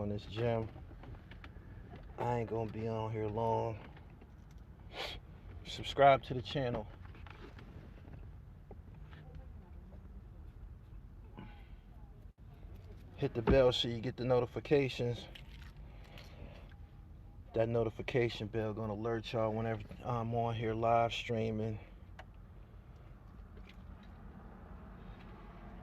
on this gym. I ain't gonna be on here long. Subscribe to the channel. Hit the bell so you get the notifications. That notification bell gonna alert y'all whenever I'm on here live streaming.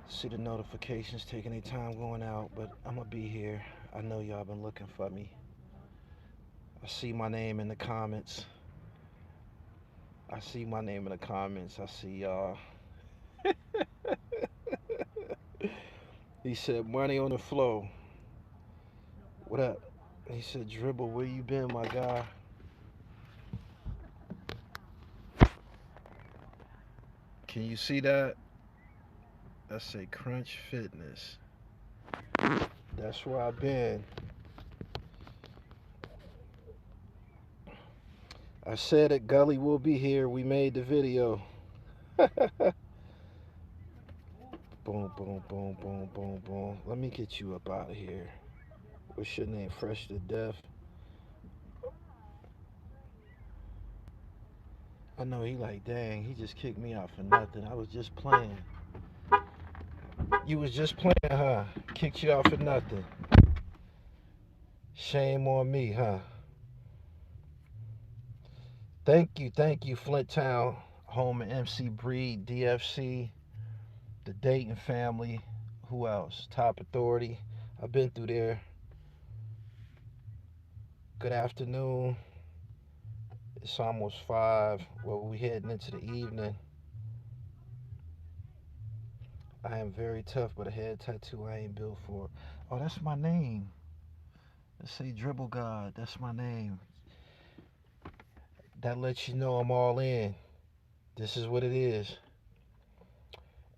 See the notifications taking their time going out, but I'm gonna be here. I know y'all been looking for me. I see my name in the comments. I see my name in the comments. I see y'all. He said, money on the flow. What up? He said, Dribble, where you been, my guy? Can you see that? I say Crunch Fitness. That's where I've been. I said it, Gully will be here. We made the video. Boom, boom, boom, boom, boom, boom. Let me get you up out of here. What's your name? Fresh to Death. I know he like, dang, he just kicked me out for nothing. I was just playing. You was just playing, huh? Kicked you out for nothing. Shame on me, huh? Thank you, Flint Town, home of MC Breed, DFC, the Dayton family. Who else? Top Authority. I've been through there. Good afternoon. It's almost 5. Well, we heading into the evening. I am very tough, but a head tattoo I ain't built for. Oh, that's my name. Let's say Dribble God. That's my name. That lets you know I'm all in. This is what it is.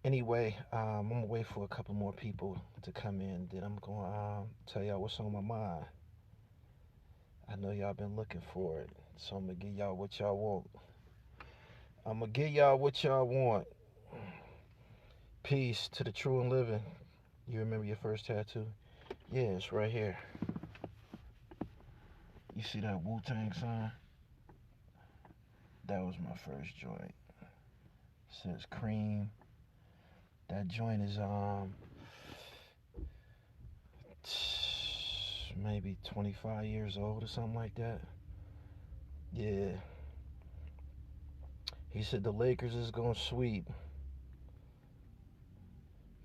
Anyway, I'm gonna wait for a couple more people to come in. Then I'm gonna tell y'all what's on my mind. I know y'all been looking for it, so I'm gonna give y'all what y'all want. I'm gonna give y'all what y'all want. Peace to the true and living. You remember your first tattoo? Yeah, it's right here. You see that Wu-Tang sign? That was my first joint. It says cream. That joint is maybe 25 years old or something like that. Yeah. He said the Lakers is gonna sweep.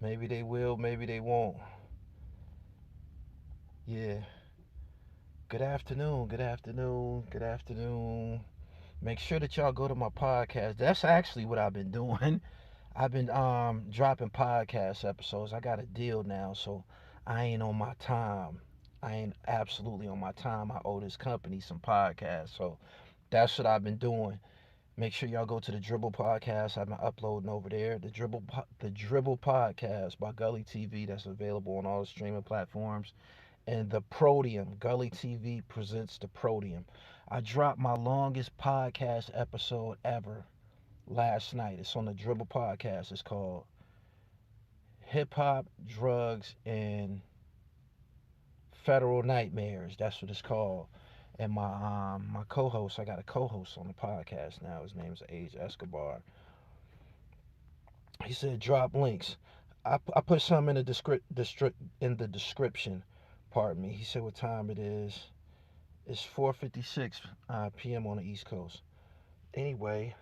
Maybe they will, maybe they won't. Yeah. Good afternoon, good afternoon, good afternoon. Make sure that y'all go to my podcast. That's actually what I've been doing. I've been dropping podcast episodes. I got a deal now, so I ain't on my time. I ain't absolutely on my time. I owe this company some podcasts, so that's what I've been doing. Make sure y'all go to the Dribble podcast. I've been uploading over there. The Dribble podcast by Gully TV. That's available on all the streaming platforms. And the Podium, Gully TV presents the Podium. I dropped my longest podcast episode ever last night. It's on the Dribble podcast. It's called Hip Hop, Drugs, and Federal Nightmares. That's what it's called. And my co-host, I got a co-host on the podcast now. His name's Age Escobar. He said drop links. I put some in the description. Pardon me. He said what time it is. It's 4:56 p.m. on the East Coast. Anyway,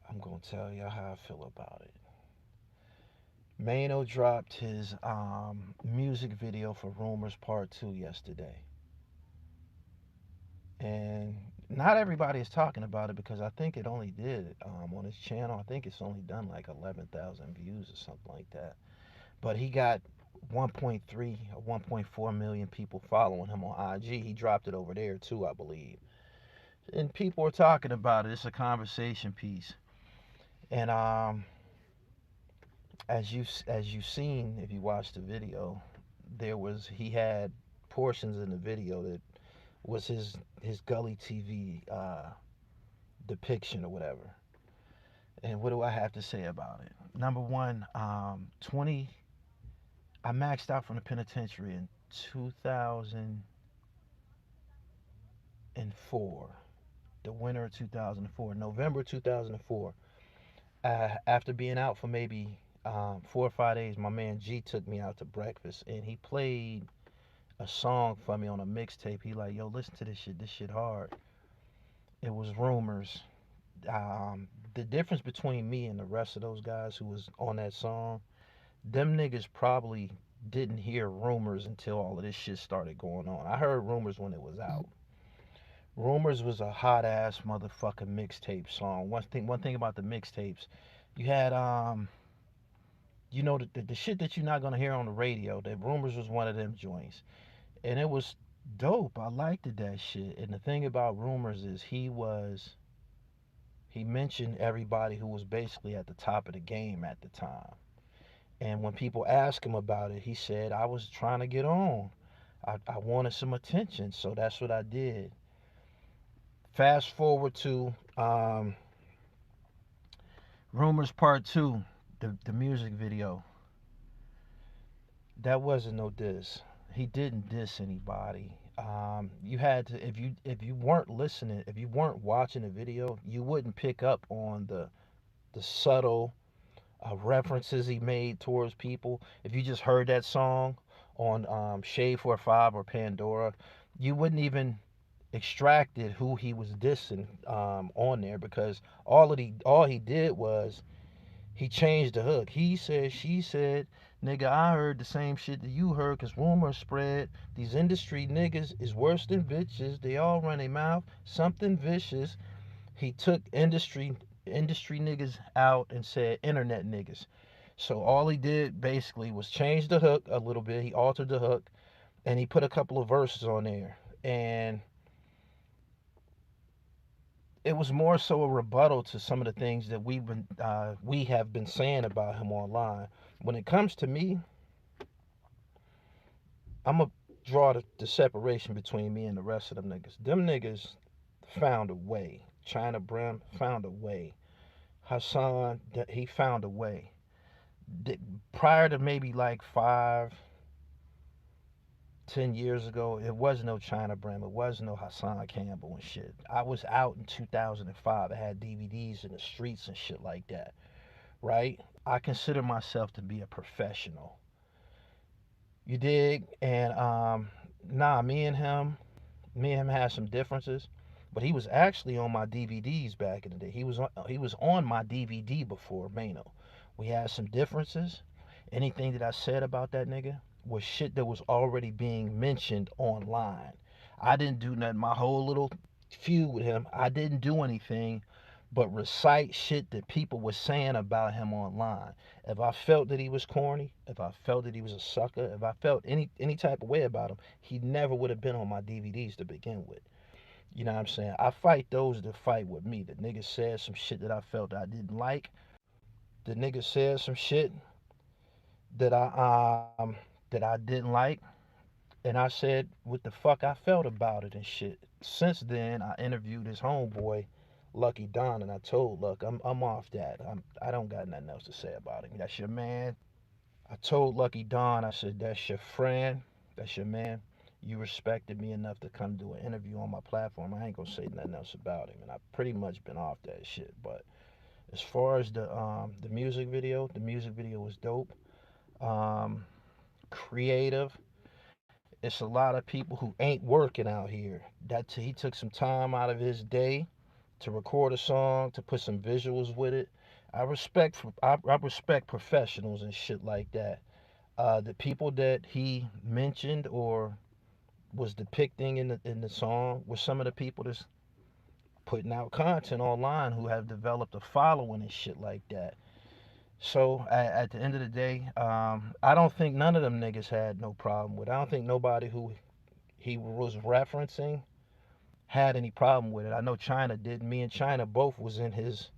I'm gonna tell y'all how I feel about it. Maino dropped his music video for Rumors Part 2 yesterday. And not everybody is talking about it because I think it only did on his channel. I think it's only done like 11,000 views or something like that. But he got 1.3 or 1.4 million people following him on IG. He dropped it over there too, I believe. And people are talking about it. It's a conversation piece. And as you seen, if you watched the video, he had portions in the video that was his Gully TV depiction or whatever. And what do I have to say about it? Number one, I maxed out from the penitentiary in 2004, the winter of 2004, November 2004. After being out for maybe 4 or 5 days, my man G took me out to breakfast and he played a song for me on a mixtape. He like, yo, listen to this shit. This shit hard. It was Rumors. The difference between me and the rest of those guys who was on that song, them niggas probably didn't hear Rumors until all of this shit started going on. I heard Rumors when it was out. Rumors was a hot ass motherfucking mixtape song. One thing about the mixtapes, you had the shit that you're not gonna hear on the radio. That Rumors was one of them joints, and it was dope. I liked it, that shit. And the thing about Rumors is he mentioned everybody who was basically at the top of the game at the time. And when people asked him about it, he said, I was trying to get on. I wanted some attention, so that's what I did. Fast forward to Rumors Part 2, the music video. That wasn't no diss. He didn't diss anybody. You had to, if you weren't listening, if you weren't watching the video, you wouldn't pick up on the subtle references he made towards people. If you just heard that song on Shade 45 or Pandora, you wouldn't even extracted who he was dissing on there, because all he did was he changed the hook. He said, she said, nigga, I heard the same shit that you heard, cause rumors spread. These industry niggas is worse than bitches. They all run their mouth, something vicious. He took industry niggas out and said internet niggas. So all he did basically was change the hook a little bit. He altered the hook and he put a couple of verses on there. And it was more so a rebuttal to some of the things that we have been saying about him online. When it comes to me, I'm gonna draw the separation between me and the rest of them niggas. Them niggas found a way. China Brim found a way. Hassan, he found a way. Prior to maybe like 5, 10 years ago, it was no China Brim, it was no Hassan Campbell and shit. I was out in 2005. I had DVDs in the streets and shit like that, right? I consider myself to be a professional. You dig? And nah, me and him had some differences, but he was actually on my DVDs back in the day. He was on my DVD before Maino. We had some differences. Anything that I said about that nigga was shit that was already being mentioned online. I didn't do nothing. My whole little feud with him, I didn't do anything but recite shit that people were saying about him online. If I felt that he was corny, if I felt that he was a sucker, if I felt any type of way about him, he never would have been on my DVDs to begin with. You know what I'm saying? I fight those that fight with me. The nigga said some shit that I felt I didn't like. The nigga said some shit that I didn't like, and I said what the fuck I felt about it and shit. Since then, I interviewed his homeboy, Lucky Don, and I told Luck, I'm off that. I don't got nothing else to say about him. That's your man. I told Lucky Don, I said, that's your friend, that's your man. You respected me enough to come do an interview on my platform. I ain't gonna say nothing else about him, and I pretty much been off that shit. But as far as the music video was dope. Um, Creative. It's a lot of people who ain't working out here. That he took some time out of his day to record a song, to put some visuals with it. I respect professionals and shit like that. The people that he mentioned or was depicting in the song were some of the people that's putting out content online who have developed a following and shit like that. So at the end of the day, I don't think none of them niggas had no problem with it. I don't think nobody who he was referencing had any problem with it. I know China did. Me and China both was in his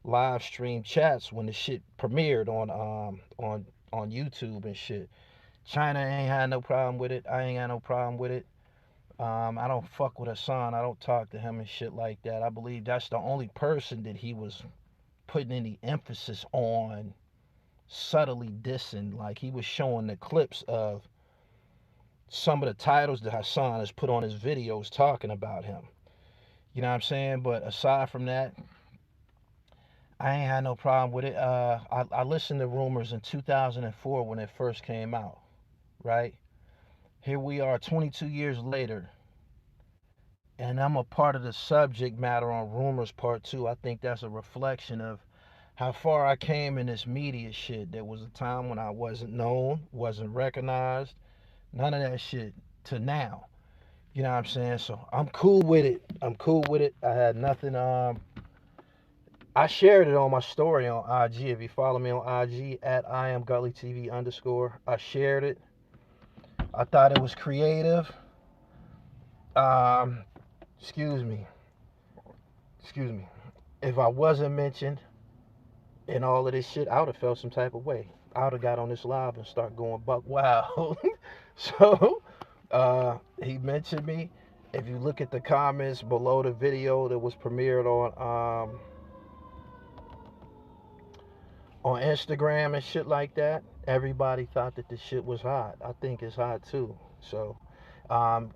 live stream chats when the shit premiered on YouTube and shit. China ain't had no problem with it. I ain't had no problem with it. I don't fuck with Hassan. I don't talk to him and shit like that. I believe that's the only person that he was putting any emphasis on subtly dissing. Like he was showing the clips of some of the titles that Hassan has put on his videos talking about him. You know what I'm saying? But aside from that, I ain't had no problem with it. I listened to Rumors in 2004 when it first came out, right? Here we are 22 years later, and I'm a part of the subject matter on Rumors Part 2. I think that's a reflection of how far I came in this media shit. There was a time when I wasn't known, wasn't recognized, none of that shit, to now. You know what I'm saying? So I'm cool with it. I'm cool with it. I had nothing. I shared it on my story on IG. If you follow me on IG at I am gullytv underscore, I shared it. I thought it was creative. Um, excuse me. Excuse me. If I wasn't mentioned in all of this shit, I would have felt some type of way. I would have got on this live and start going buck wow. So he mentioned me. If you look at the comments below the video that was premiered on Instagram and shit like that, everybody thought that the shit was hot. I think it's hot too. So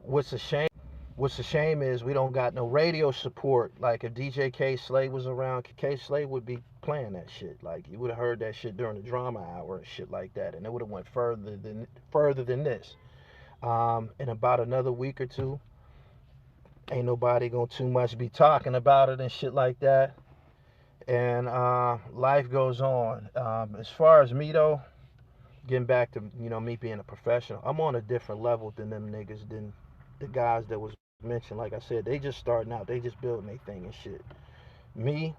what's a shame is we don't got no radio support. Like if DJ K Slay was around, K Slay would be playing that shit. Like you would have heard that shit during the drama hour and shit like that, and it would have went further than this. In about another week or two, ain't nobody gonna too much be talking about it and shit like that. And life goes on. As far as me though, getting back to me being a professional, I'm on a different level than them niggas, than the guys that was mentioned. Like I said, they just starting out, they just building their thing and shit. Me,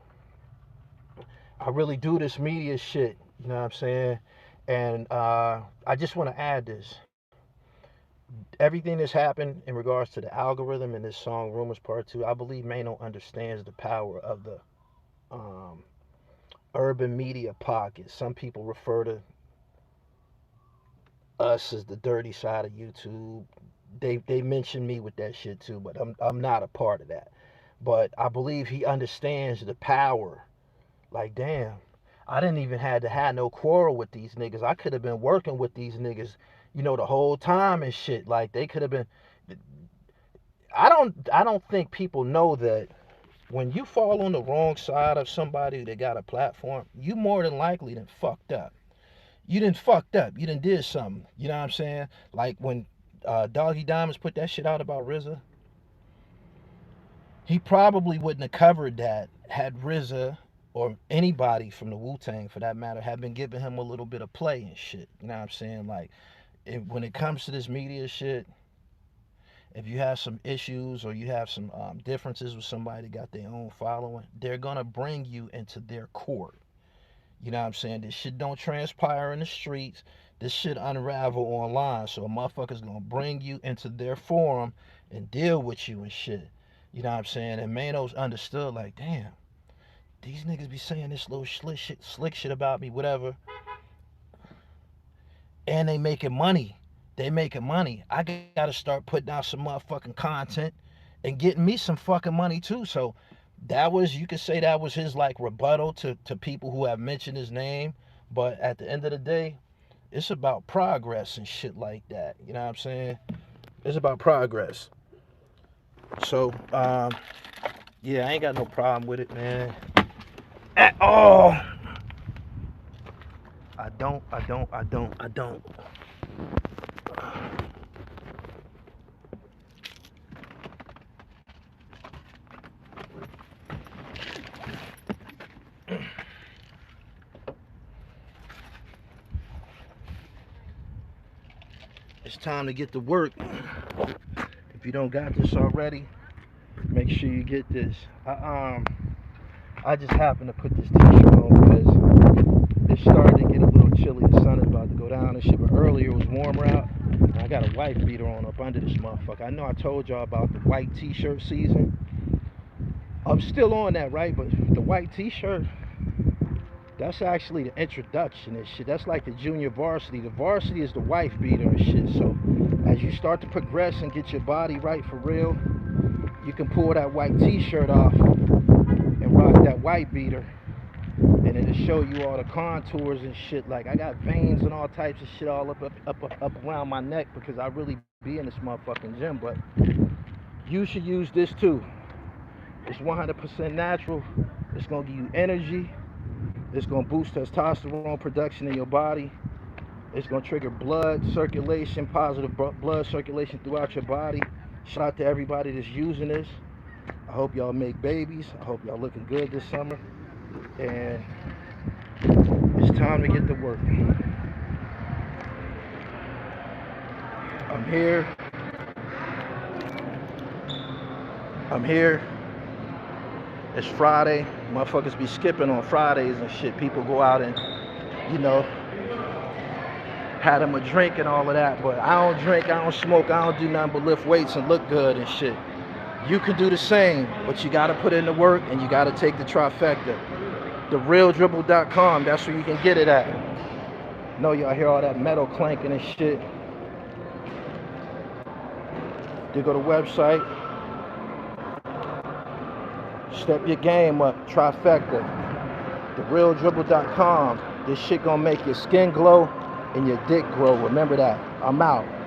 I really do this media shit, you know what I'm saying? And I just want to add this. Everything that's happened in regards to the algorithm in this song Rumors Part 2, I believe Maino understands the power of the um, urban media pocket. Some people refer to us as the dirty side of YouTube. They mention me with that shit too, but I'm not a part of that. But I believe he understands the power. Like damn, I didn't even have to have no quarrel with these niggas. I could have been working with these niggas, the whole time and shit. Like they could have been. I don't think people know that when you fall on the wrong side of somebody that got a platform, you more than likely done fucked up. You done fucked up. You done did something. You know what I'm saying? Like when Doggy Diamonds put that shit out about RZA, he probably wouldn't have covered that had RZA or anybody from the Wu-Tang for that matter had been giving him a little bit of play and shit. You know what I'm saying? Like when it comes to this media shit, if you have some issues or you have some differences with somebody that got their own following, they're gonna bring you into their court. You know what I'm saying? This shit don't transpire in the streets. This shit unravel online. So a motherfucker's gonna bring you into their forum and deal with you and shit. You know what I'm saying? And Manos understood, like, damn, these niggas be saying this little slick shit about me, whatever. And they making money. They making money. I gotta start putting out some motherfucking content and getting me some fucking money too. So that was, you could say that was his like rebuttal to people who have mentioned his name. But at the end of the day, it's about progress and shit like that. You know what I'm saying? It's about progress. So yeah, I ain't got no problem with it, man. At all. I don't. It's time to get to work. If you don't got this already, make sure you get this. I just happened to put this t-shirt on because it's starting to get a little chilly. The sun is about to go down and shit, but earlier it was warmer out. And I got a wife beater on up under this motherfucker. I know I told y'all about the white t-shirt season. I'm still on that, right? But the white t-shirt, that's actually the introduction and shit. That's like the junior varsity. The varsity is the wife beater and shit. So as you start to progress and get your body right for real, you can pull that white t-shirt off and rock that white beater, and it'll show you all the contours and shit. Like I got veins and all types of shit all up around my neck because I really be in this motherfucking gym, but you should use this too. It's 100% natural. It's gonna give you energy. It's gonna boost testosterone production in your body. It's gonna trigger blood circulation, positive blood circulation throughout your body. Shout out to everybody that's using this. I hope y'all make babies. I hope y'all looking good this summer. And it's time to get to work. I'm here. It's Friday. Motherfuckers be skipping on Fridays and shit. People go out and, you know, had them a drink and all of that. But I don't drink, I don't smoke, I don't do nothing but lift weights and look good and shit. You can do the same, but you gotta put in the work and you gotta take the trifecta. TheRealDribble.com, that's where you can get it at. Know y'all hear all that metal clanking and shit. You go to the website. Step your game up, trifecta. TheRealDribble.com. This shit gonna make your skin glow and your dick grow. Remember that. I'm out.